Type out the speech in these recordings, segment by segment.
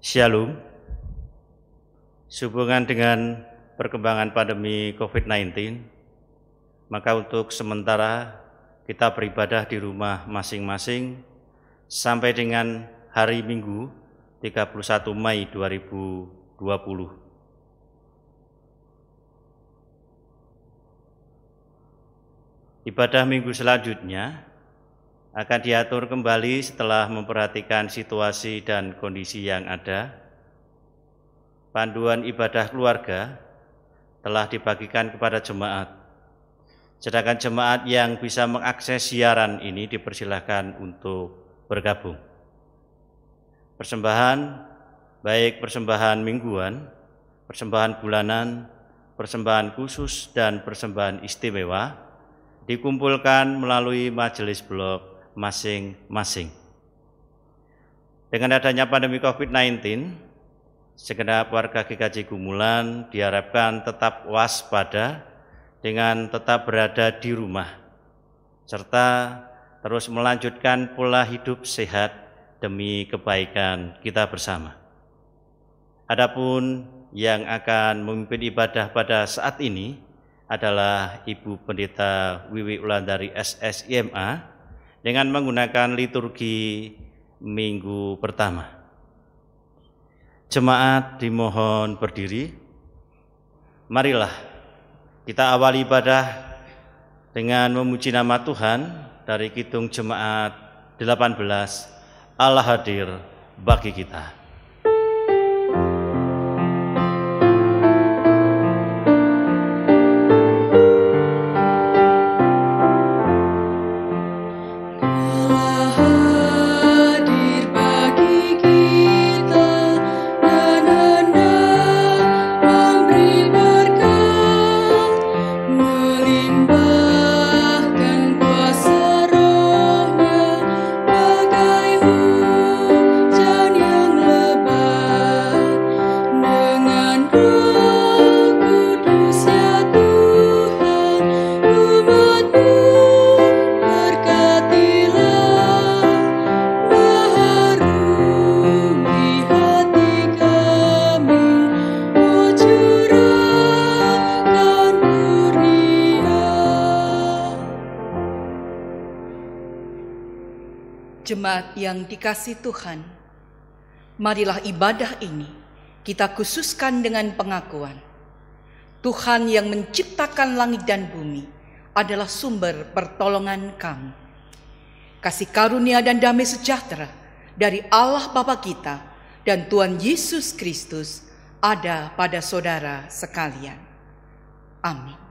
Shalom. Sehubungan dengan perkembangan pandemi COVID-19, maka untuk sementara kita beribadah di rumah masing-masing sampai dengan hari Minggu 31 Mei 2020. Ibadah minggu selanjutnya akan diatur kembali setelah memperhatikan situasi dan kondisi yang ada. Panduan ibadah keluarga telah dibagikan kepada jemaat. Sedangkan jemaat yang bisa mengakses siaran ini dipersilahkan untuk bergabung. Persembahan, baik persembahan mingguan, persembahan bulanan, persembahan khusus, dan persembahan istimewa, dikumpulkan melalui majelis blok masing-masing. Dengan adanya pandemi COVID-19, segenap warga GKJ Gumulan diharapkan tetap waspada dengan tetap berada di rumah, serta terus melanjutkan pola hidup sehat demi kebaikan kita bersama. Adapun yang akan memimpin ibadah pada saat ini adalah Ibu Pendeta Wiwi Wulandari SSIMA dengan menggunakan liturgi minggu pertama. Jemaat dimohon berdiri. Marilah kita awali ibadah dengan memuji nama Tuhan dari Kidung Jemaat 18, Allah hadir bagi kita. Jemaat yang dikasihi Tuhan, marilah ibadah ini kita khususkan dengan pengakuan Tuhan yang menciptakan langit dan bumi adalah sumber pertolongan kami. Kasih karunia dan damai sejahtera dari Allah Bapa kita dan Tuhan Yesus Kristus ada pada saudara sekalian. Amin.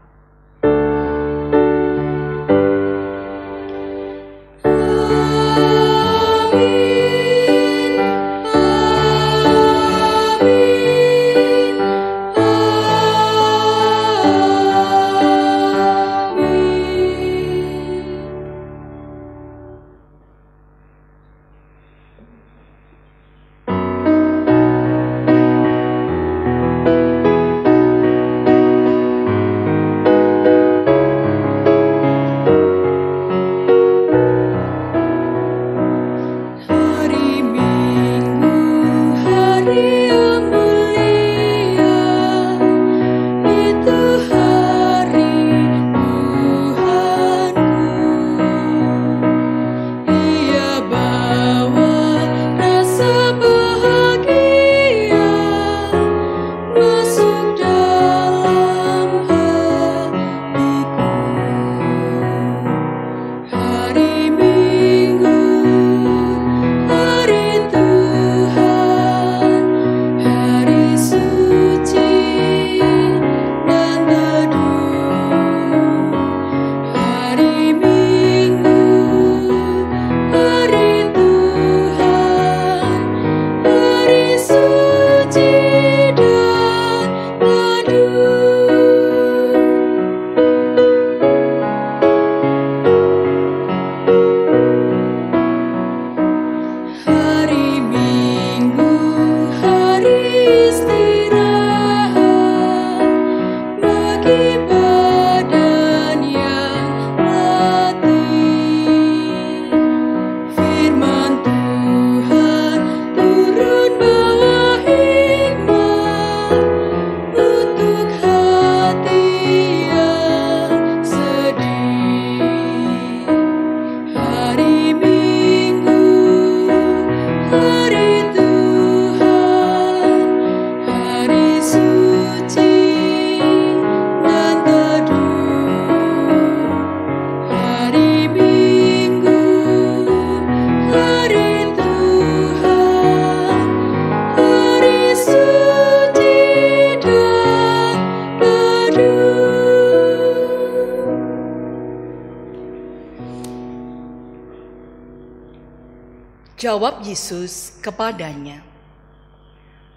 Jawab Yesus kepadanya,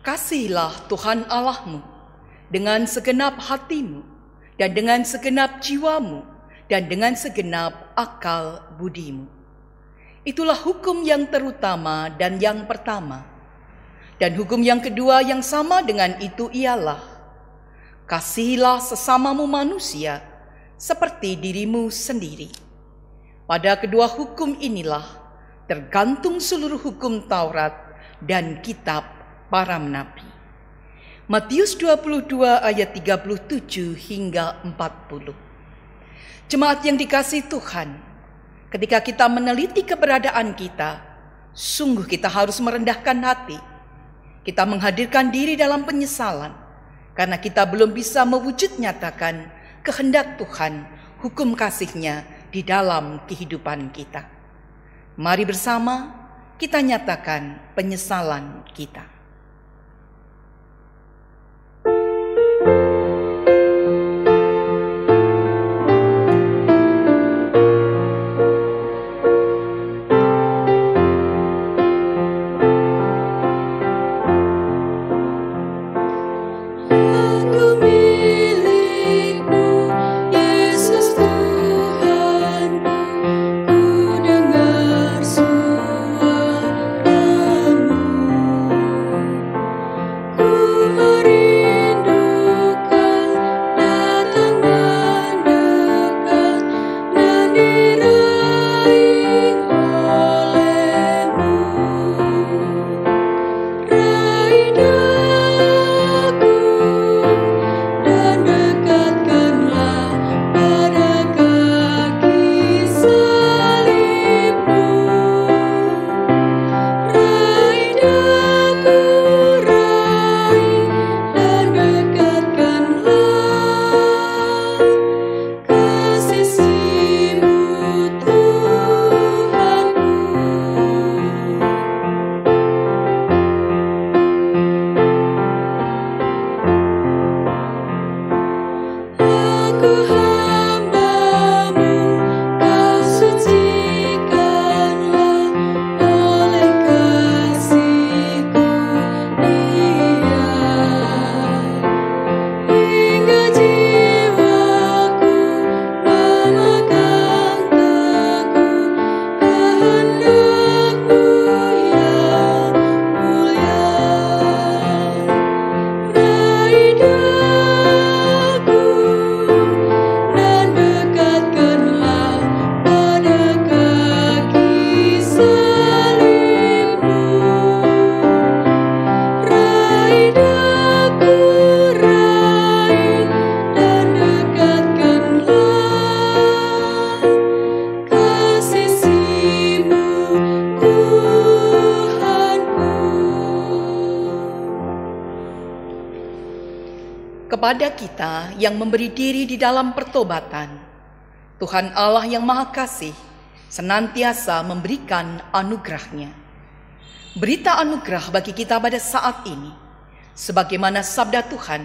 "Kasihilah Tuhan Allahmu dengan segenap hatimu, dan dengan segenap jiwamu, dan dengan segenap akal budimu. Itulah hukum yang terutama dan yang pertama. Dan hukum yang kedua yang sama dengan itu ialah, kasihilah sesamamu manusia seperti dirimu sendiri. Pada kedua hukum inilah tergantung seluruh hukum Taurat dan kitab para nabi." Matius 22 ayat 37 hingga 40. Jemaat yang dikasihi Tuhan, ketika kita meneliti keberadaan kita, sungguh kita harus merendahkan hati. Kita menghadirkan diri dalam penyesalan, karena kita belum bisa mewujud nyatakan kehendak Tuhan, hukum kasih-Nya di dalam kehidupan kita. Mari bersama kita nyatakan penyesalan kita. Kepada kita yang memberi diri di dalam pertobatan, Tuhan Allah yang Maha Kasih senantiasa memberikan anugerah-Nya. Berita anugerah bagi kita pada saat ini, sebagaimana sabda Tuhan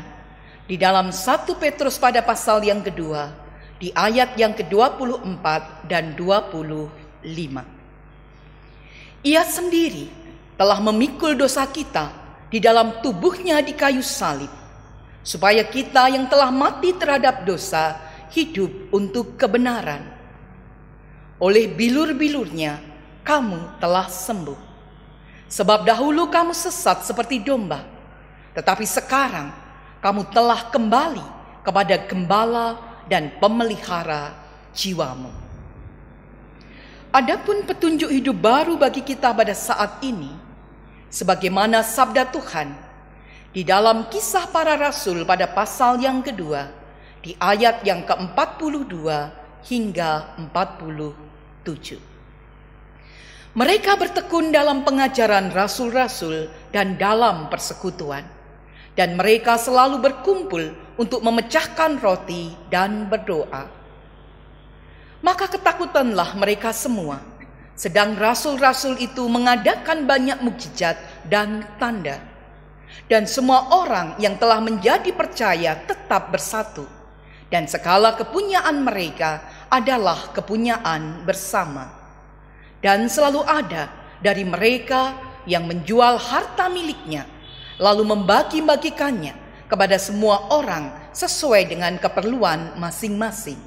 di dalam 1 Petrus pada pasal yang kedua, di ayat yang ke-24 dan 25. Ia sendiri telah memikul dosa kita di dalam tubuh-Nya di kayu salib, supaya kita yang telah mati terhadap dosa hidup untuk kebenaran. Oleh bilur-bilur-Nya kamu telah sembuh. Sebab dahulu kamu sesat seperti domba, tetapi sekarang kamu telah kembali kepada gembala dan pemelihara jiwamu. Adapun petunjuk hidup baru bagi kita pada saat ini, sebagaimana sabda Tuhan di dalam Kisah Para Rasul pada pasal yang kedua, di ayat yang ke-42 hingga 47. Mereka bertekun dalam pengajaran rasul-rasul dan dalam persekutuan, dan mereka selalu berkumpul untuk memecahkan roti dan berdoa. Maka ketakutanlah mereka semua, sedang rasul-rasul itu mengadakan banyak mukjizat dan tanda. Dan semua orang yang telah menjadi percaya tetap bersatu, dan segala kepunyaan mereka adalah kepunyaan bersama. Dan selalu ada dari mereka yang menjual harta miliknya, lalu membagi-bagikannya kepada semua orang sesuai dengan keperluan masing-masing.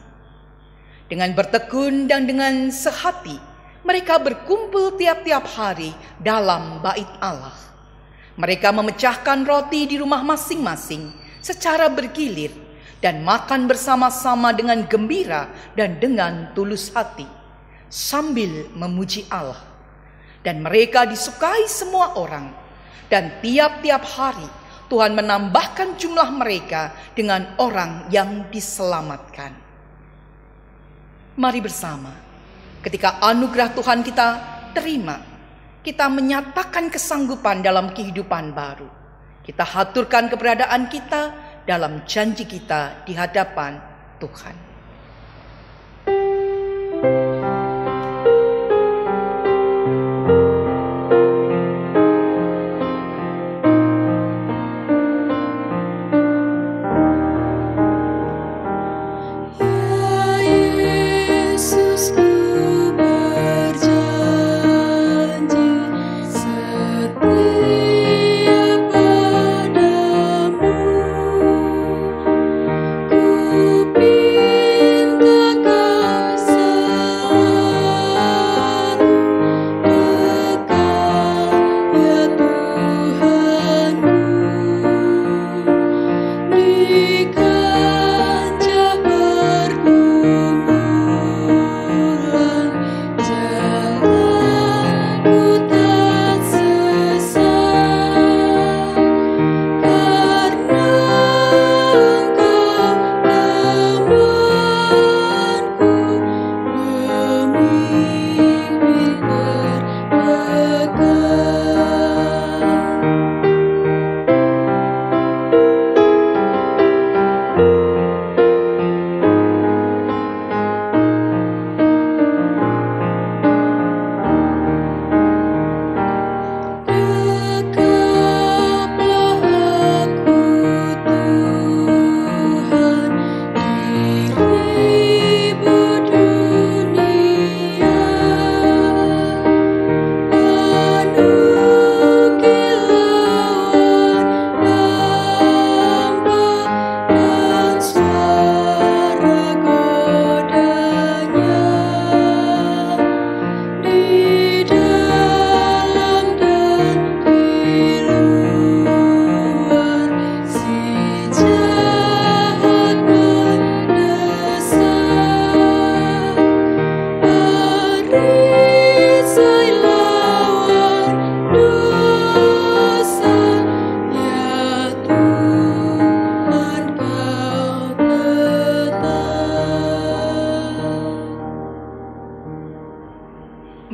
Dengan bertekun dan dengan sehati, mereka berkumpul tiap-tiap hari dalam bait Allah. Mereka memecahkan roti di rumah masing-masing secara bergilir dan makan bersama-sama dengan gembira dan dengan tulus hati, sambil memuji Allah. Dan mereka disukai semua orang, dan tiap-tiap hari Tuhan menambahkan jumlah mereka dengan orang yang diselamatkan. Mari bersama, ketika anugerah Tuhan kita terima, kita menyatakan kesanggupan dalam kehidupan baru. Kita haturkan keberadaan kita dalam janji kita di hadapan Tuhan.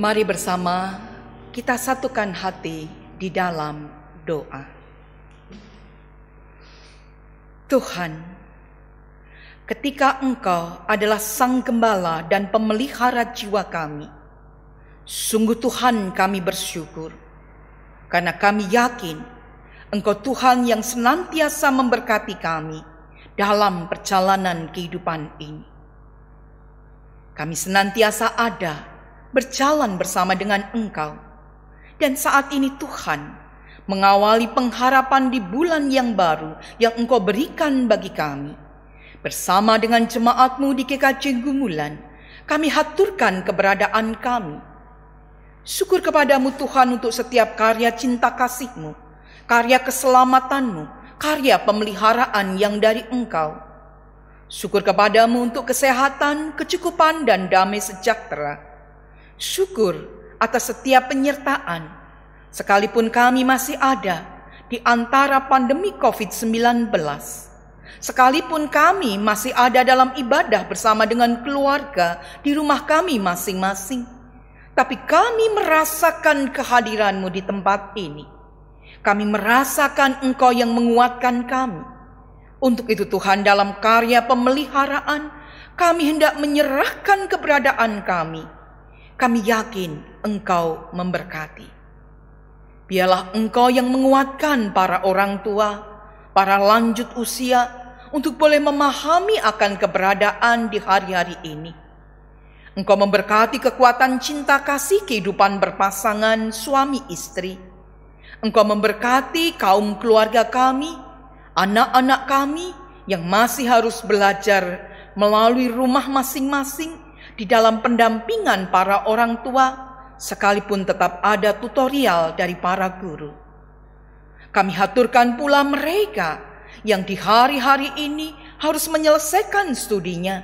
Mari bersama kita satukan hati di dalam doa. Tuhan, ketika Engkau adalah Sang Gembala dan Pemelihara jiwa kami, sungguh Tuhan kami bersyukur, karena kami yakin Engkau Tuhan yang senantiasa memberkati kami dalam perjalanan kehidupan ini. Kami senantiasa ada berjalan bersama dengan Engkau. Dan saat ini Tuhan mengawali pengharapan di bulan yang baru yang Engkau berikan bagi kami. Bersama dengan jemaat-Mu di GKJ Gumulan, kami haturkan keberadaan kami. Syukur kepadamu Tuhan untuk setiap karya cinta kasih-Mu, karya keselamatan-Mu, karya pemeliharaan yang dari Engkau. Syukur kepadamu untuk kesehatan, kecukupan, dan damai sejahtera. Syukur atas setiap penyertaan, sekalipun kami masih ada di antara pandemi COVID-19. Sekalipun kami masih ada dalam ibadah bersama dengan keluarga di rumah kami masing-masing. Tapi kami merasakan kehadiran-Mu di tempat ini. Kami merasakan Engkau yang menguatkan kami. Untuk itu Tuhan, dalam karya pemeliharaan, kami hendak menyerahkan keberadaan kami. Kami yakin Engkau memberkati. Biarlah Engkau yang menguatkan para orang tua, para lanjut usia, untuk boleh memahami akan keberadaan di hari-hari ini. Engkau memberkati kekuatan cinta kasih kehidupan berpasangan suami istri. Engkau memberkati kaum keluarga kami, anak-anak kami yang masih harus belajar melalui rumah masing-masing di dalam pendampingan para orang tua, sekalipun tetap ada tutorial dari para guru. Kami haturkan pula mereka yang di hari-hari ini harus menyelesaikan studinya.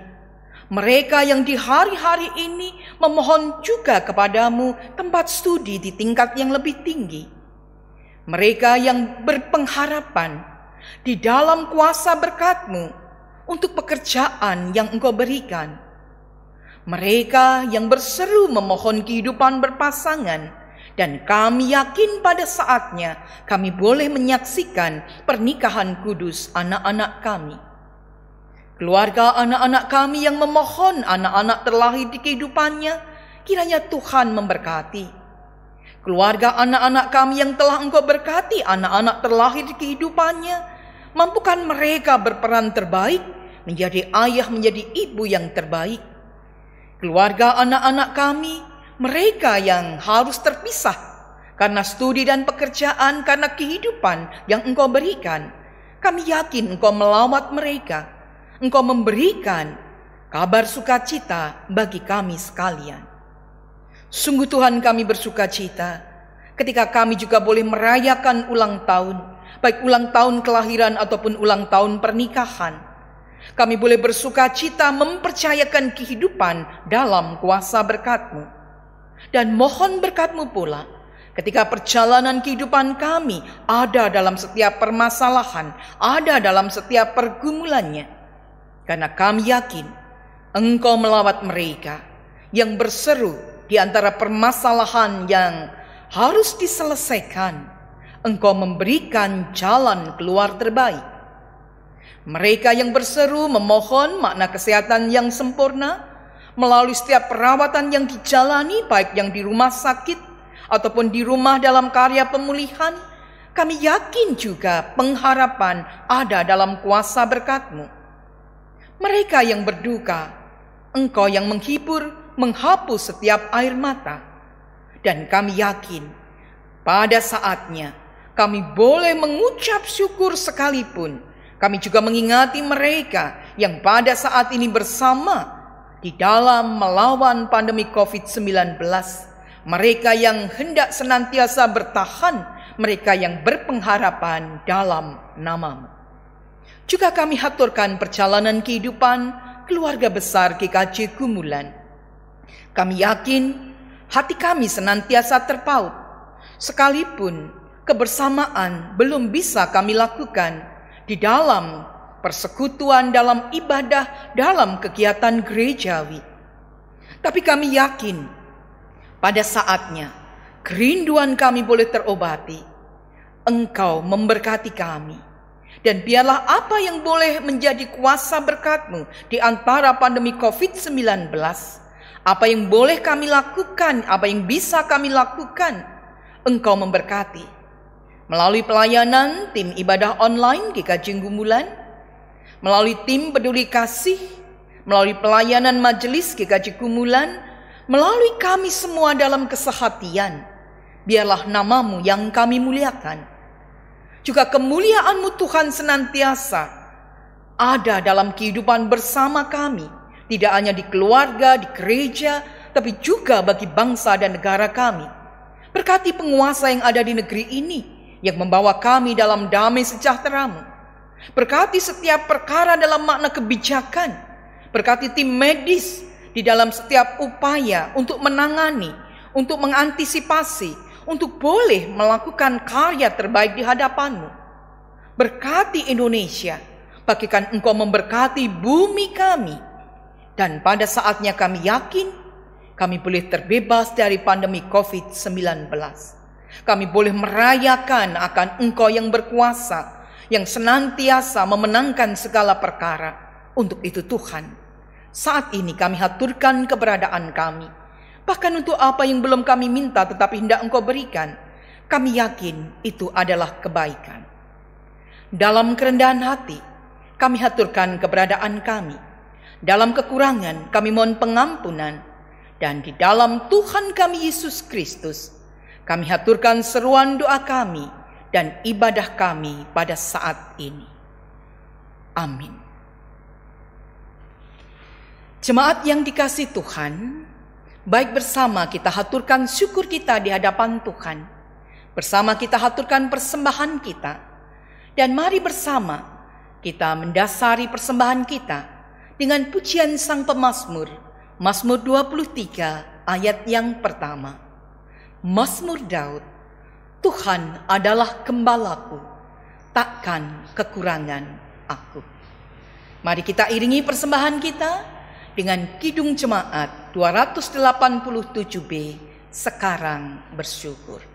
Mereka yang di hari-hari ini memohon juga kepadamu tempat studi di tingkat yang lebih tinggi. Mereka yang berpengharapan di dalam kuasa berkat-Mu untuk pekerjaan yang Engkau berikan. Mereka yang berseru memohon kehidupan berpasangan, dan kami yakin pada saatnya kami boleh menyaksikan pernikahan kudus anak-anak kami. Keluarga anak-anak kami yang memohon anak-anak terlahir di kehidupannya, kiranya Tuhan memberkati. Keluarga anak-anak kami yang telah Engkau berkati anak-anak terlahir di kehidupannya, mampukan mereka berperan terbaik, menjadi ayah, menjadi ibu yang terbaik. Keluarga anak-anak kami, mereka yang harus terpisah karena studi dan pekerjaan, karena kehidupan yang Engkau berikan, kami yakin Engkau melawat mereka. Engkau memberikan kabar sukacita bagi kami sekalian. Sungguh Tuhan, kami bersukacita ketika kami juga boleh merayakan ulang tahun, baik ulang tahun kelahiran ataupun ulang tahun pernikahan. Kami boleh bersukacita mempercayakan kehidupan dalam kuasa berkat-Mu. Dan mohon berkat-Mu pula ketika perjalanan kehidupan kami ada dalam setiap permasalahan, ada dalam setiap pergumulannya. Karena kami yakin Engkau melawat mereka yang berseru di antara permasalahan yang harus diselesaikan. Engkau memberikan jalan keluar terbaik. Mereka yang berseru memohon makna kesehatan yang sempurna melalui setiap perawatan yang dijalani, baik yang di rumah sakit ataupun di rumah dalam karya pemulihan, kami yakin juga pengharapan ada dalam kuasa berkat-Mu. Mereka yang berduka, Engkau yang menghibur, menghapus setiap air mata. Dan kami yakin pada saatnya kami boleh mengucap syukur sekalipun. Kami juga mengingati mereka yang pada saat ini bersama di dalam melawan pandemi COVID-19. Mereka yang hendak senantiasa bertahan, mereka yang berpengharapan dalam nama-Mu. Juga kami haturkan perjalanan kehidupan keluarga besar GKJ Gumulan. Kami yakin hati kami senantiasa terpaut, sekalipun kebersamaan belum bisa kami lakukan di dalam persekutuan, dalam ibadah, dalam kegiatan gerejawi. Tapi kami yakin pada saatnya kerinduan kami boleh terobati. Engkau memberkati kami. Dan biarlah apa yang boleh menjadi kuasa berkat-Mu di antara pandemi COVID-19, apa yang boleh kami lakukan, apa yang bisa kami lakukan, Engkau memberkati. Melalui pelayanan tim ibadah online GKJ Gumulan, melalui tim peduli kasih, melalui pelayanan majelis GKJ Gumulan, melalui kami semua dalam kesehatian, biarlah nama-Mu yang kami muliakan. Juga kemuliaan-Mu Tuhan senantiasa ada dalam kehidupan bersama kami. Tidak hanya di keluarga, di gereja, tapi juga bagi bangsa dan negara kami. Berkati penguasa yang ada di negeri ini, yang membawa kami dalam damai sejahtera-Mu. Berkati setiap perkara dalam makna kebijakan. Berkati tim medis di dalam setiap upaya untuk menangani, untuk mengantisipasi, untuk boleh melakukan karya terbaik di hadapan-Mu. Berkati Indonesia, bagikan Engkau memberkati bumi kami. Dan pada saatnya kami yakin, kami boleh terbebas dari pandemi COVID-19. Kami boleh merayakan akan Engkau yang berkuasa, yang senantiasa memenangkan segala perkara. Untuk itu Tuhan, saat ini kami haturkan keberadaan kami. Bahkan untuk apa yang belum kami minta tetapi hendak Engkau berikan, kami yakin itu adalah kebaikan. Dalam kerendahan hati, kami haturkan keberadaan kami. Dalam kekurangan, kami mohon pengampunan. Dan di dalam Tuhan kami Yesus Kristus, kami haturkan seruan doa kami dan ibadah kami pada saat ini. Amin. Jemaat yang dikasihi Tuhan, baik bersama kita haturkan syukur kita di hadapan Tuhan. Bersama kita haturkan persembahan kita. Dan mari bersama kita mendasari persembahan kita dengan pujian Sang Pemazmur, Mazmur 23 ayat yang pertama. Mazmur Daud, Tuhan adalah gembalaku, takkan kekurangan aku. Mari kita iringi persembahan kita dengan Kidung Jemaat 287B, Sekarang Bersyukur.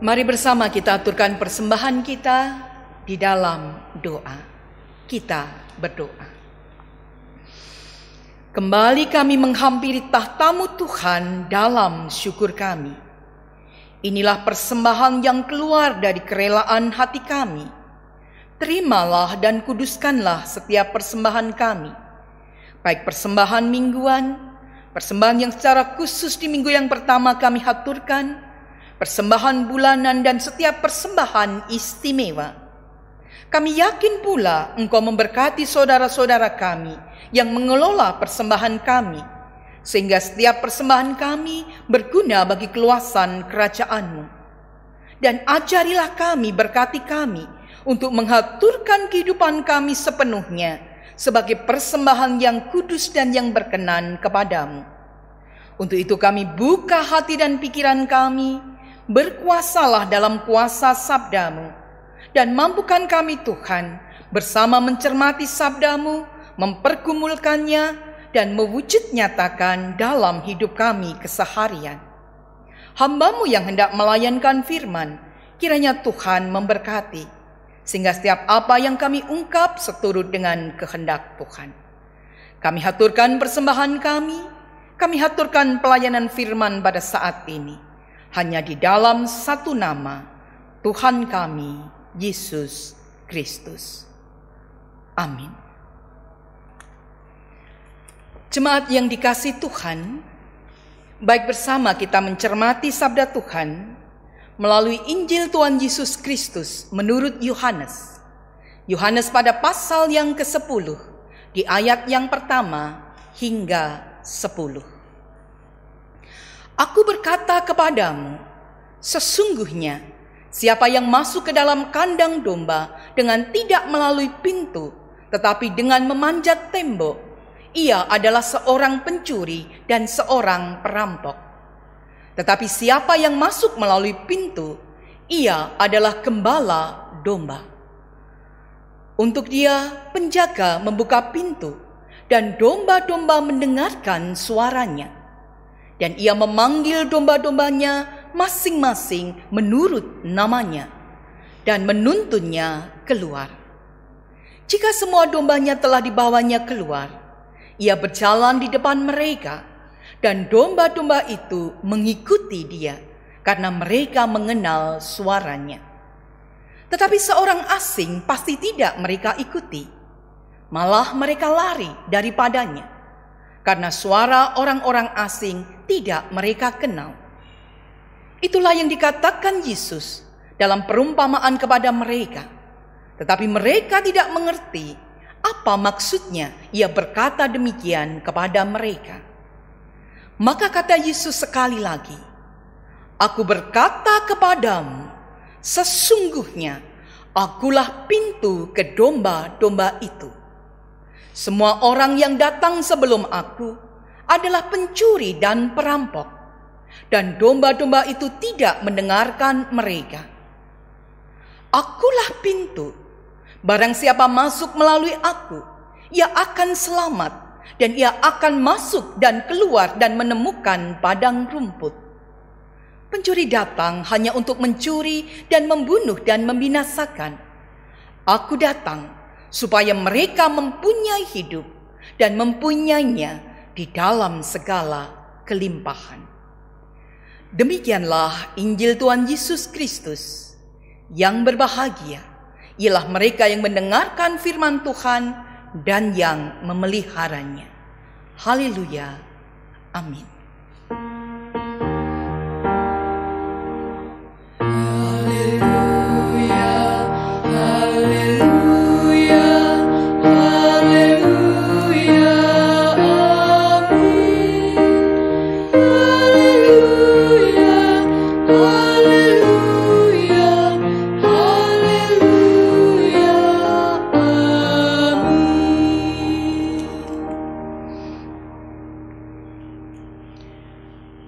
Mari bersama kita aturkan persembahan kita di dalam doa. Kita berdoa. Kembali kami menghampiri tahta-Mu Tuhan dalam syukur kami. Inilah persembahan yang keluar dari kerelaan hati kami. Terimalah dan kuduskanlah setiap persembahan kami. Baik persembahan mingguan, persembahan yang secara khusus di minggu yang pertama kami haturkan, persembahan bulanan dan setiap persembahan istimewa. Kami yakin pula Engkau memberkati saudara-saudara kami yang mengelola persembahan kami, sehingga setiap persembahan kami berguna bagi keluasan kerajaan-Mu. Dan ajarilah kami, berkati kami untuk menghaturkan kehidupan kami sepenuhnya sebagai persembahan yang kudus dan yang berkenan kepadamu. Untuk itu kami buka hati dan pikiran kami, berkuasalah dalam kuasa sabda-Mu, dan mampukan kami Tuhan bersama mencermati sabda-Mu, mempergumulkannya, dan mewujud nyatakan dalam hidup kami keseharian. Hamba-Mu yang hendak melayankan firman, kiranya Tuhan memberkati, sehingga setiap apa yang kami ungkap seturut dengan kehendak Tuhan. Kami haturkan persembahan kami haturkan pelayanan firman pada saat ini, hanya di dalam satu nama, Tuhan kami, Yesus Kristus. Amin. Jemaat yang dikasihi Tuhan, baik bersama kita mencermati sabda Tuhan melalui Injil Tuhan Yesus Kristus menurut Yohanes. Yohanes pada pasal yang ke-10, di ayat yang pertama hingga 10. Aku berkata kepadamu, sesungguhnya siapa yang masuk ke dalam kandang domba dengan tidak melalui pintu, tetapi dengan memanjat tembok, ia adalah seorang pencuri dan seorang perampok. Tetapi siapa yang masuk melalui pintu, ia adalah gembala domba. Untuk dia, penjaga membuka pintu, dan domba-domba mendengarkan suaranya. Dan ia memanggil domba-dombanya masing-masing menurut namanya, dan menuntunnya keluar. Jika semua dombanya telah dibawanya keluar, ia berjalan di depan mereka, dan domba-domba itu mengikuti dia, karena mereka mengenal suaranya. Tetapi seorang asing pasti tidak mereka ikuti, malah mereka lari daripadanya, karena suara orang-orang asing tidak mereka kenal. Itulah yang dikatakan Yesus dalam perumpamaan kepada mereka. Tetapi mereka tidak mengerti apa maksudnya ia berkata demikian kepada mereka. Maka kata Yesus sekali lagi, Aku berkata kepadamu, sesungguhnya Akulah pintu ke domba-domba itu. Semua orang yang datang sebelum aku adalah pencuri dan perampok, dan domba-domba itu tidak mendengarkan mereka. Akulah pintu. Barang siapa masuk melalui aku, ia akan selamat, dan ia akan masuk dan keluar dan menemukan padang rumput. Pencuri datang hanya untuk mencuri dan membunuh dan membinasakan. Aku datang supaya mereka mempunyai hidup dan mempunyainya di dalam segala kelimpahan. Demikianlah Injil Tuhan Yesus Kristus. Yang berbahagia ialah mereka yang mendengarkan firman Tuhan dan yang memeliharanya. Haleluya. Amin.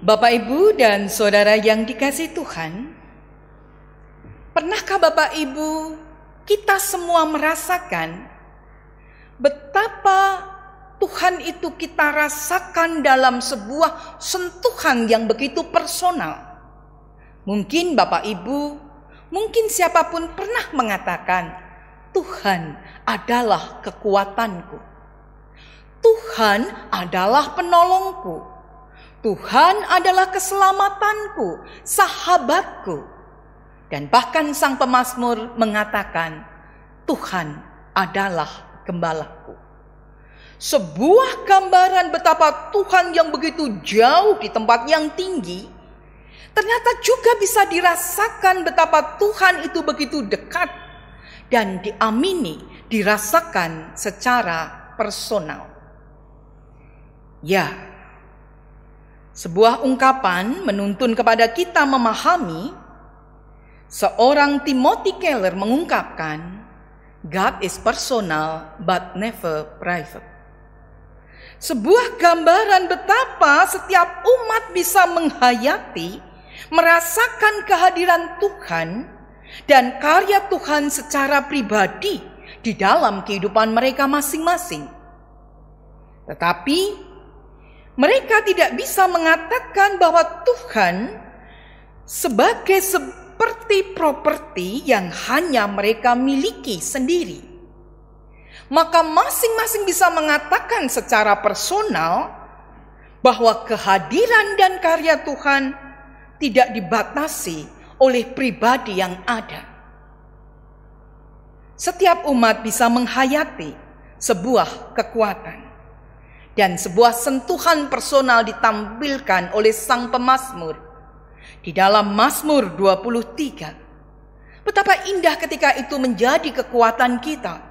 Bapak, Ibu, dan Saudara yang dikasihi Tuhan, pernahkah Bapak, Ibu, kita semua merasakan betapa Tuhan itu kita rasakan dalam sebuah sentuhan yang begitu personal? Mungkin Bapak, Ibu, mungkin siapapun pernah mengatakan, Tuhan adalah kekuatanku. Tuhan adalah penolongku. Tuhan adalah keselamatanku, sahabatku. Dan bahkan sang pemazmur mengatakan, Tuhan adalah gembalaku. Sebuah gambaran betapa Tuhan yang begitu jauh di tempat yang tinggi, ternyata juga bisa dirasakan betapa Tuhan itu begitu dekat dan diamini, dirasakan secara personal. Ya, sebuah ungkapan menuntun kepada kita memahami. Seorang Timothy Keller mengungkapkan, God is personal but never private. Sebuah gambaran betapa setiap umat bisa menghayati, merasakan kehadiran Tuhan dan karya Tuhan secara pribadi di dalam kehidupan mereka masing-masing. Tetapi mereka tidak bisa mengatakan bahwa Tuhan sebagai seperti properti yang hanya mereka miliki sendiri. Maka masing-masing bisa mengatakan secara personal bahwa kehadiran dan karya Tuhan tidak dibatasi oleh pribadi yang ada. Setiap umat bisa menghayati sebuah kekuatan. Dan sebuah sentuhan personal ditampilkan oleh sang pemazmur di dalam Mazmur 23. Betapa indah ketika itu menjadi kekuatan kita.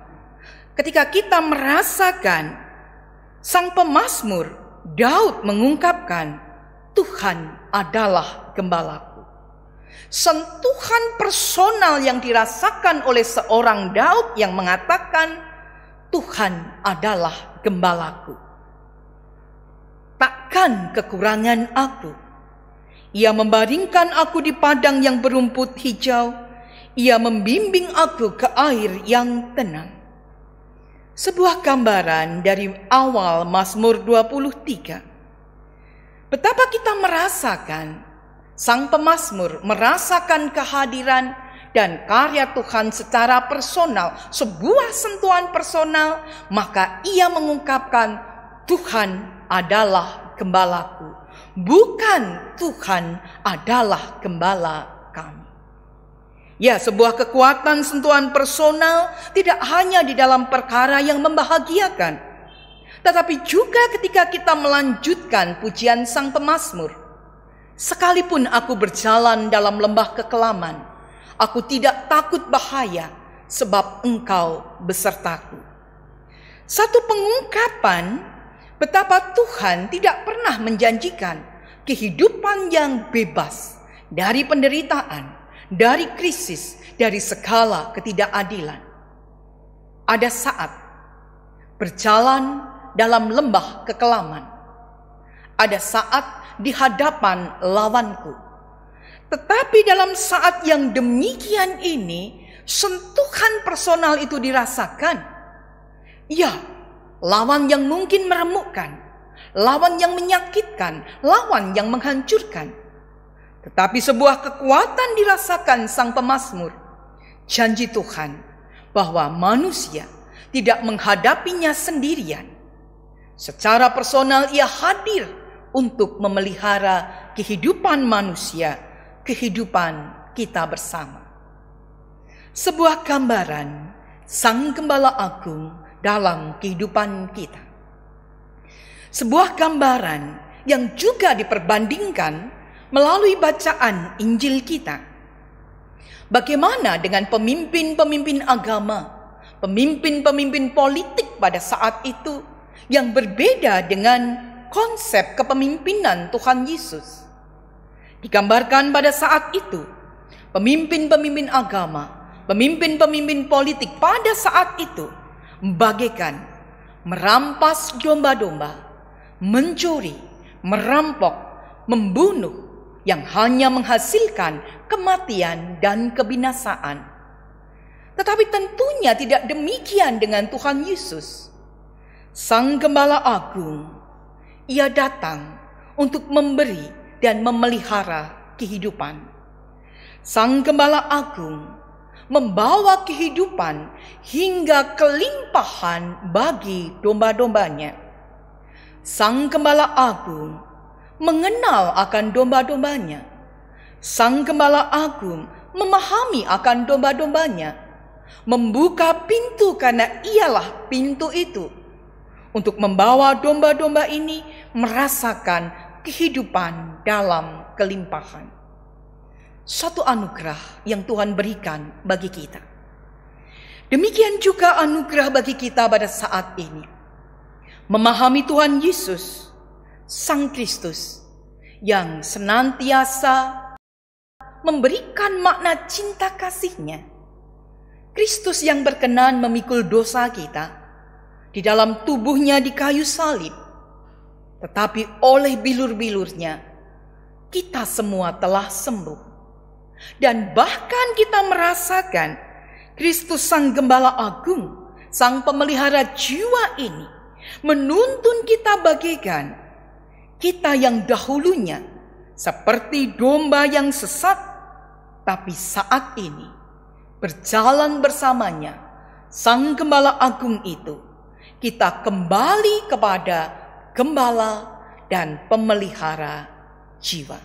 Ketika kita merasakan sang pemazmur Daud mengungkapkan, Tuhan adalah gembalaku. Sentuhan personal yang dirasakan oleh seorang Daud yang mengatakan, Tuhan adalah gembalaku. Takkan kekurangan aku. Ia membaringkan aku di padang yang berumput hijau. Ia membimbing aku ke air yang tenang. Sebuah gambaran dari awal Mazmur 23. Betapa kita merasakan, sang pemazmur merasakan kehadiran dan karya Tuhan secara personal. Sebuah sentuhan personal, maka ia mengungkapkan, Tuhan adalah gembalaku, bukan Tuhan adalah gembala kami. Ya, sebuah kekuatan sentuhan personal tidak hanya di dalam perkara yang membahagiakan, tetapi juga ketika kita melanjutkan pujian sang pemazmur. Sekalipun aku berjalan dalam lembah kekelaman, aku tidak takut bahaya, sebab Engkau besertaku. Satu pengungkapan betapa Tuhan tidak pernah menjanjikan kehidupan yang bebas dari penderitaan, dari krisis, dari segala ketidakadilan. Ada saat berjalan dalam lembah kekelaman. Ada saat di hadapan lawanku. Tetapi dalam saat yang demikian ini, sentuhan personal itu dirasakan. Ya, lawan yang mungkin meremukkan, lawan yang menyakitkan, lawan yang menghancurkan. Tetapi sebuah kekuatan dirasakan sang pemazmur. Janji Tuhan bahwa manusia tidak menghadapinya sendirian. Secara personal ia hadir untuk memelihara kehidupan manusia, kehidupan kita bersama. Sebuah gambaran Sang Gembala Agung dalam kehidupan kita. Sebuah gambaran yang juga diperbandingkan melalui bacaan Injil kita. Bagaimana dengan pemimpin-pemimpin agama, pemimpin-pemimpin politik pada saat itu yang berbeda dengan konsep kepemimpinan Tuhan Yesus. Digambarkan pada saat itu, pemimpin-pemimpin agama, pemimpin-pemimpin politik pada saat itu bagaikan merampas domba-domba, mencuri, merampok, membunuh yang hanya menghasilkan kematian dan kebinasaan. Tetapi tentunya tidak demikian dengan Tuhan Yesus. Sang Gembala Agung, ia datang untuk memberi dan memelihara kehidupan. Sang Gembala Agung membawa kehidupan hingga kelimpahan bagi domba-dombanya. Sang Gembala Agung mengenal akan domba-dombanya. Sang Gembala Agung memahami akan domba-dombanya, membuka pintu karena ialah pintu itu, untuk membawa domba-domba ini merasakan kehidupan dalam kelimpahan. Satu anugerah yang Tuhan berikan bagi kita. Demikian juga anugerah bagi kita pada saat ini. Memahami Tuhan Yesus, Sang Kristus, yang senantiasa memberikan makna cinta kasih-Nya. Kristus yang berkenan memikul dosa kita di dalam tubuh-Nya di kayu salib. Tetapi oleh bilur-bilur-Nya, kita semua telah sembuh. Dan bahkan kita merasakan Kristus Sang Gembala Agung, Sang Pemelihara jiwa ini, menuntun kita bagaikan kita yang dahulunya seperti domba yang sesat, tapi saat ini berjalan bersamanya Sang Gembala Agung itu, kita kembali kepada Gembala dan Pemelihara jiwa.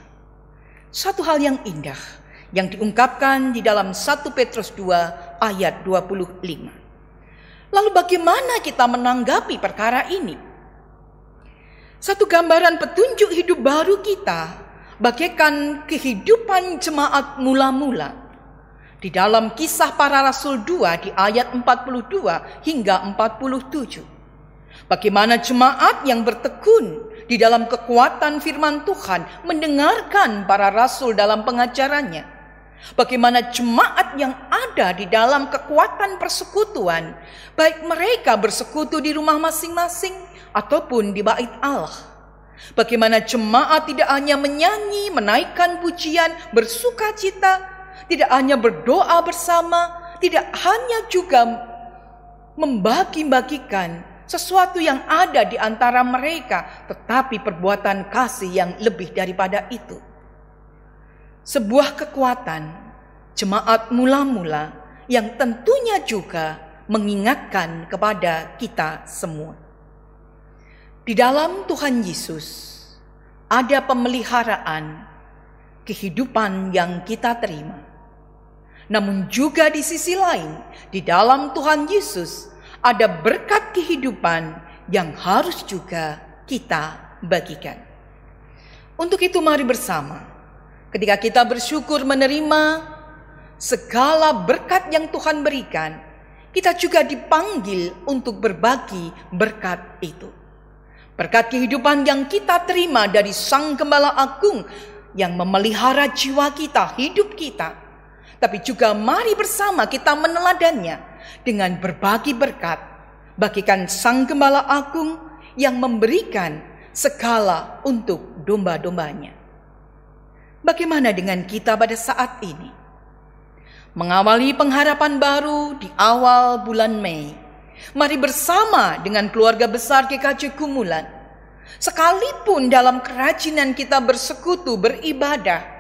Satu hal yang indah yang diungkapkan di dalam 1 Petrus 2 ayat 25. Lalu bagaimana kita menanggapi perkara ini? Satu gambaran petunjuk hidup baru kita bagaikan kehidupan jemaat mula-mula. Di dalam Kisah Para Rasul 2 di ayat 42 hingga 47. Bagaimana jemaat yang bertekun di dalam kekuatan firman Tuhan mendengarkan para rasul dalam pengajarannya. Bagaimana jemaat yang ada di dalam kekuatan persekutuan, baik mereka bersekutu di rumah masing-masing ataupun di bait Allah. Bagaimana jemaat tidak hanya menyanyi, menaikkan pujian, bersukacita, tidak hanya berdoa bersama, tidak hanya juga membagi-bagikan sesuatu yang ada di antara mereka, tetapi perbuatan kasih yang lebih daripada itu. Sebuah kekuatan jemaat mula-mula yang tentunya juga mengingatkan kepada kita semua. Di dalam Tuhan Yesus ada pemeliharaan kehidupan yang kita terima. Namun juga di sisi lain, di dalam Tuhan Yesus ada berkat kehidupan yang harus juga kita bagikan. Untuk itu mari bersama, ketika kita bersyukur menerima segala berkat yang Tuhan berikan, kita juga dipanggil untuk berbagi berkat itu. Berkat kehidupan yang kita terima dari Sang Gembala Agung yang memelihara jiwa kita, hidup kita. tapi juga mari bersama kita meneladannya dengan berbagi berkat, bagikan Sang Gembala Agung yang memberikan segala untuk domba-dombanya. Bagaimana dengan kita pada saat ini? Mengawali pengharapan baru di awal bulan Mei, mari bersama dengan keluarga besar GKJ Gumulan, sekalipun dalam kerajinan kita bersekutu beribadah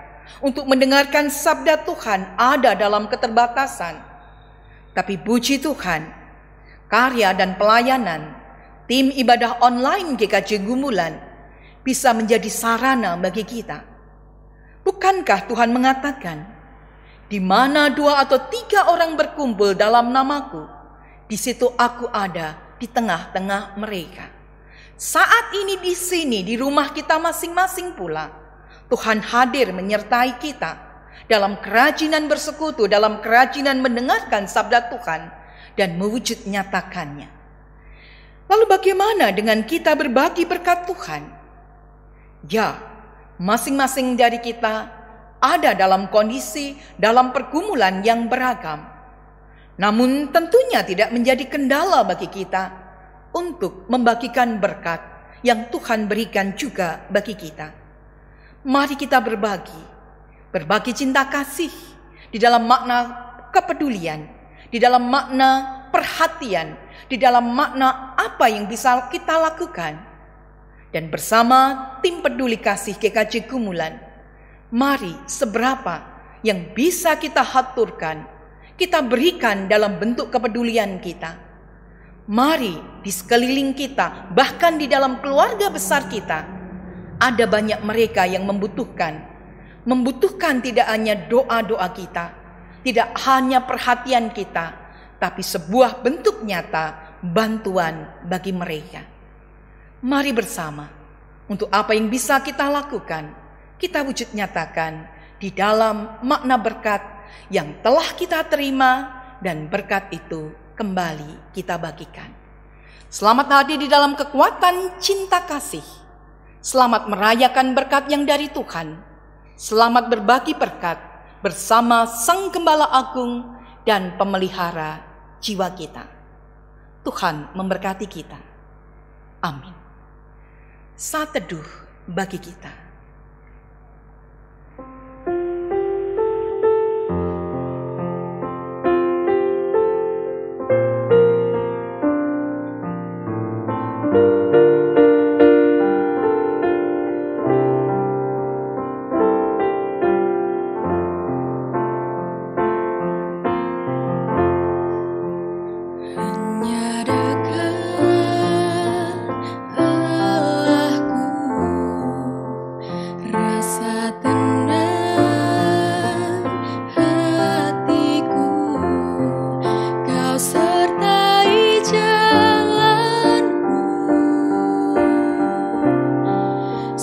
untuk mendengarkan sabda Tuhan ada dalam keterbatasan, tapi puji Tuhan, karya dan pelayanan tim ibadah online GKJ Gumulan bisa menjadi sarana bagi kita. Bukankah Tuhan mengatakan, di mana 2 atau 3 orang berkumpul dalam namaku, di situ aku ada di tengah-tengah mereka. Saat ini di sini, di rumah kita masing-masing pula, Tuhan hadir menyertai kita dalam kerajinan bersekutu, dalam kerajinan mendengarkan sabda Tuhan dan mewujud nyatakannya. Lalu bagaimana dengan kita berbagi berkat Tuhan? Ya, masing-masing dari kita ada dalam kondisi, dalam pergumulan yang beragam. Namun tentunya tidak menjadi kendala bagi kita untuk membagikan berkat yang Tuhan berikan juga bagi kita. Mari kita berbagi cinta kasih di dalam makna kepedulian, di dalam makna perhatian, di dalam makna apa yang bisa kita lakukan. Dan bersama tim peduli kasih GKJ Gumulan, mari seberapa yang bisa kita haturkan, kita berikan dalam bentuk kepedulian kita. Mari di sekeliling kita, bahkan di dalam keluarga besar kita, ada banyak mereka yang membutuhkan tidak hanya doa-doa kita, tidak hanya perhatian kita, tapi sebuah bentuk nyata bantuan bagi mereka. Mari bersama untuk apa yang bisa kita lakukan, kita wujud nyatakan di dalam makna berkat yang telah kita terima, dan berkat itu kembali kita bagikan. Selamat hadir di dalam kekuatan cinta kasih. Selamat merayakan berkat yang dari Tuhan. Selamat berbagi berkat bersama Sang Gembala Agung dan pemelihara jiwa kita. Tuhan memberkati kita. Amin. Saat teduh bagi kita.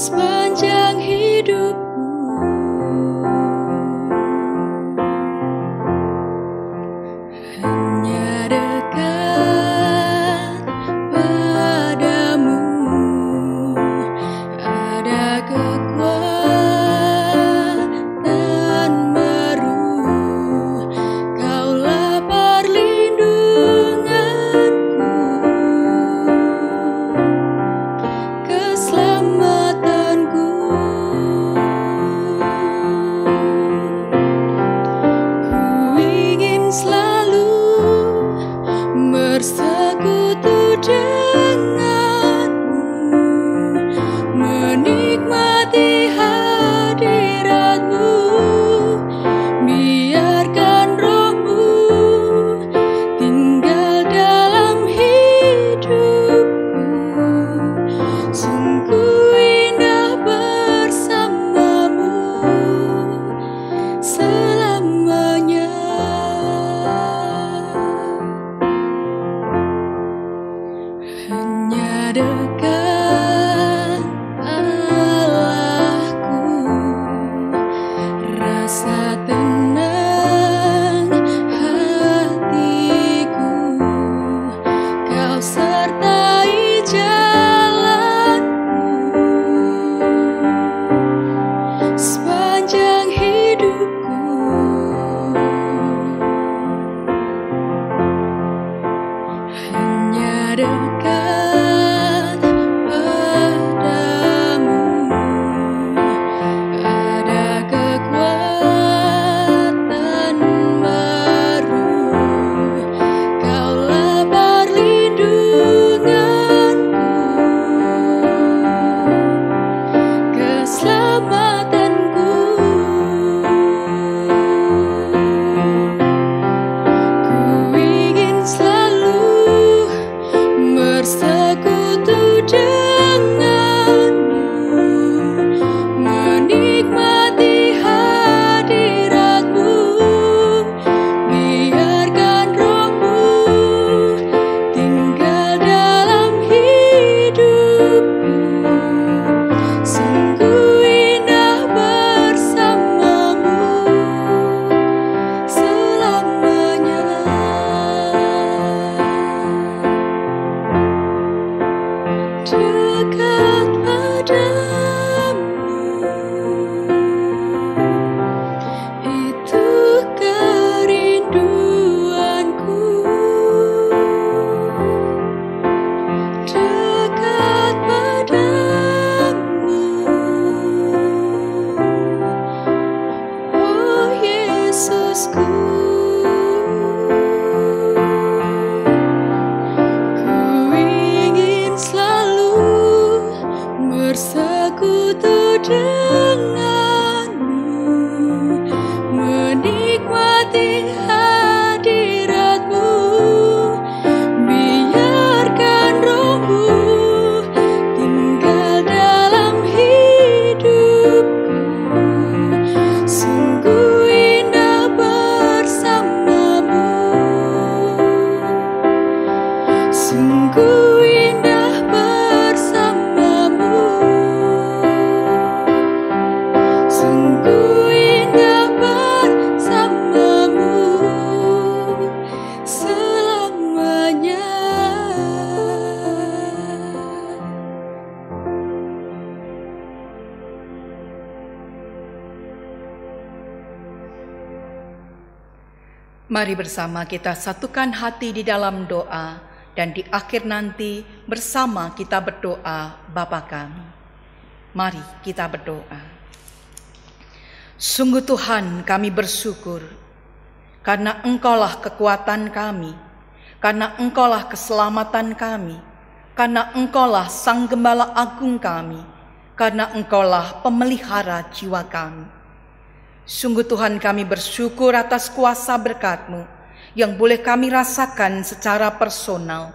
sepanjang hidupku. Mari bersama kita satukan hati di dalam doa, dan di akhir nanti bersama kita berdoa Bapa kami. Mari kita berdoa. Sungguh Tuhan, kami bersyukur karena Engkaulah kekuatan kami, karena Engkaulah keselamatan kami, karena Engkaulah Sang Gembala Agung kami, karena Engkaulah pemelihara jiwa kami. Sungguh Tuhan, kami bersyukur atas kuasa berkat-Mu yang boleh kami rasakan secara personal.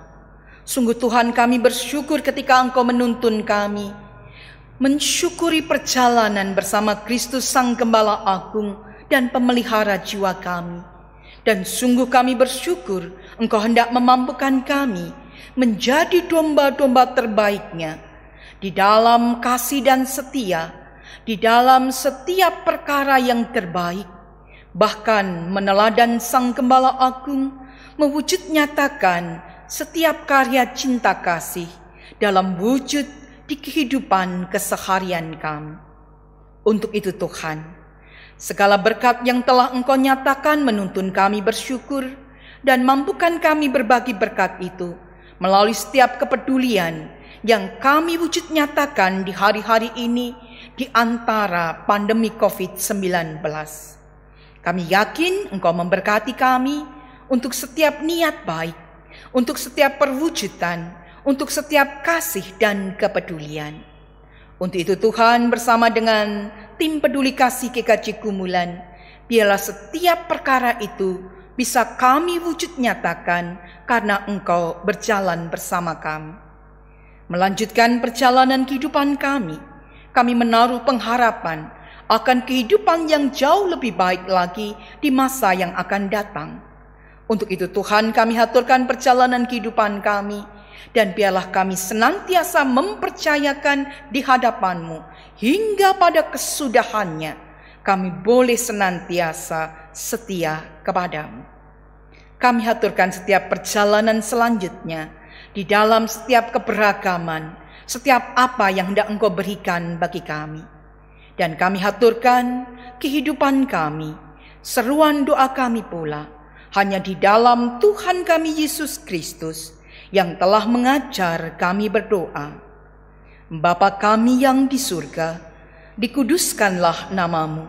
Sungguh Tuhan, kami bersyukur ketika Engkau menuntun kami mensyukuri perjalanan bersama Kristus Sang Gembala Agung dan pemelihara jiwa kami. Dan sungguh kami bersyukur Engkau hendak memampukan kami menjadi domba-domba terbaik-Nya di dalam kasih dan setia, di dalam setiap perkara yang terbaik, bahkan meneladan Sang Gembala Agung mewujud nyatakan setiap karya cinta kasih dalam wujud di kehidupan keseharian kami. Untuk itu Tuhan, segala berkat yang telah Engkau nyatakan menuntun kami bersyukur, dan mampukan kami berbagi berkat itu melalui setiap kepedulian yang kami wujud nyatakan di hari-hari ini di antara pandemi COVID-19. Kami yakin Engkau memberkati kami untuk setiap niat baik, untuk setiap perwujudan, untuk setiap kasih dan kepedulian. Untuk itu Tuhan, bersama dengan tim peduli kasih GKJ Gumulan, biarlah setiap perkara itu bisa kami wujud nyatakan karena Engkau berjalan bersama kami. Melanjutkan perjalanan kehidupan kami menaruh pengharapan akan kehidupan yang jauh lebih baik lagi di masa yang akan datang. Untuk itu Tuhan, kami haturkan perjalanan kehidupan kami, dan biarlah kami senantiasa mempercayakan di hadapan-Mu hingga pada kesudahannya kami boleh senantiasa setia kepada-Mu. Kami haturkan setiap perjalanan selanjutnya di dalam setiap keberagaman, setiap apa yang hendak Engkau berikan bagi kami. Dan kami haturkan kehidupan kami, seruan doa kami pula, hanya di dalam Tuhan kami Yesus Kristus yang telah mengajar kami berdoa. Bapa kami yang di surga, dikuduskanlah nama-Mu,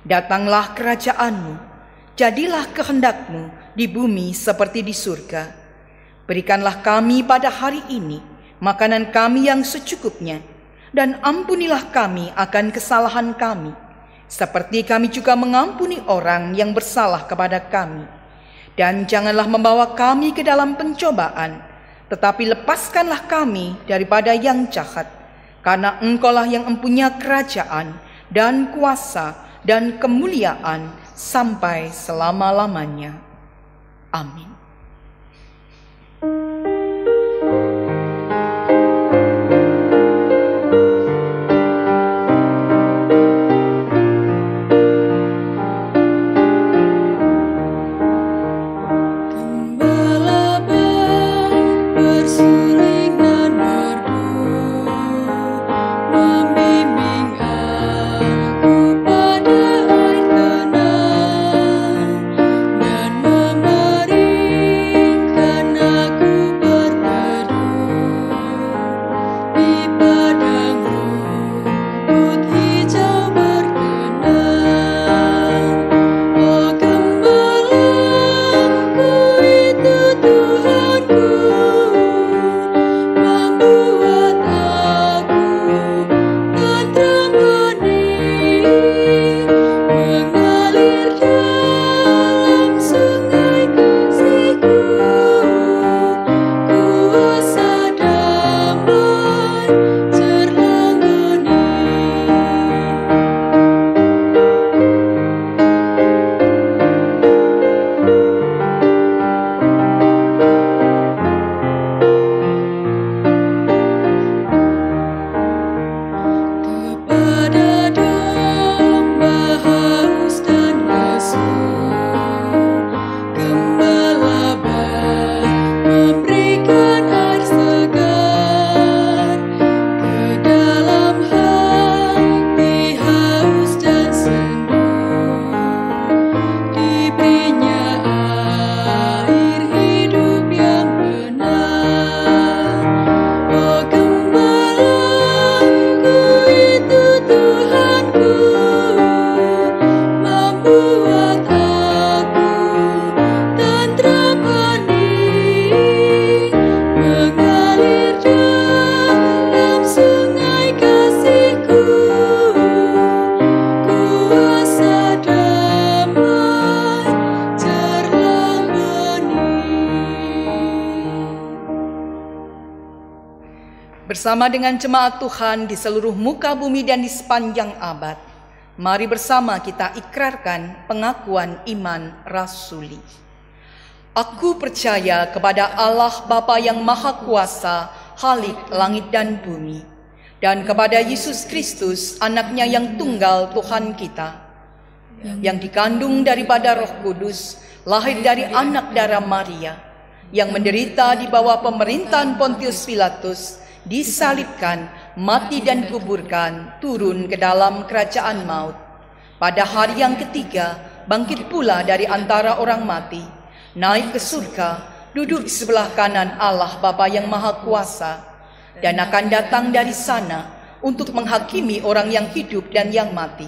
datanglah kerajaan-Mu, jadilah kehendak-Mu di bumi seperti di surga. Berikanlah kami pada hari ini makanan kami yang secukupnya, dan ampunilah kami akan kesalahan kami, seperti kami juga mengampuni orang yang bersalah kepada kami. Dan janganlah membawa kami ke dalam pencobaan, tetapi lepaskanlah kami daripada yang jahat, karena Engkaulah yang mempunyai kerajaan dan kuasa dan kemuliaan sampai selama-lamanya. Amin. Bersuling dan berdoa. bersama dengan jemaat Tuhan di seluruh muka bumi dan di sepanjang abad, mari bersama kita ikrarkan pengakuan iman rasuli. Aku percaya kepada Allah Bapa yang Maha Kuasa, Khalik langit dan bumi, dan kepada Yesus Kristus, anaknya yang tunggal Tuhan kita, yang dikandung daripada Roh Kudus, lahir dari anak darah Maria, yang menderita di bawah pemerintahan Pontius Pilatus, disalibkan, mati dan dikuburkan, turun ke dalam kerajaan maut. Pada hari yang ketiga, bangkit pula dari antara orang mati, naik ke surga, duduk di sebelah kanan Allah Bapa yang Maha Kuasa, dan akan datang dari sana untuk menghakimi orang yang hidup dan yang mati.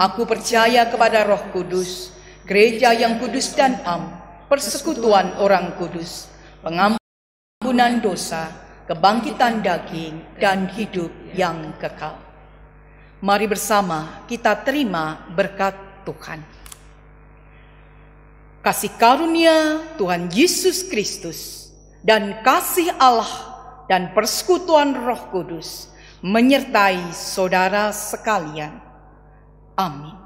Aku percaya kepada Roh Kudus, gereja yang kudus dan am, persekutuan orang kudus, pengampunan dosa, kebangkitan daging, dan hidup yang kekal. Mari bersama kita terima berkat Tuhan. Kasih karunia Tuhan Yesus Kristus dan kasih Allah dan persekutuan Roh Kudus menyertai saudara sekalian. Amin.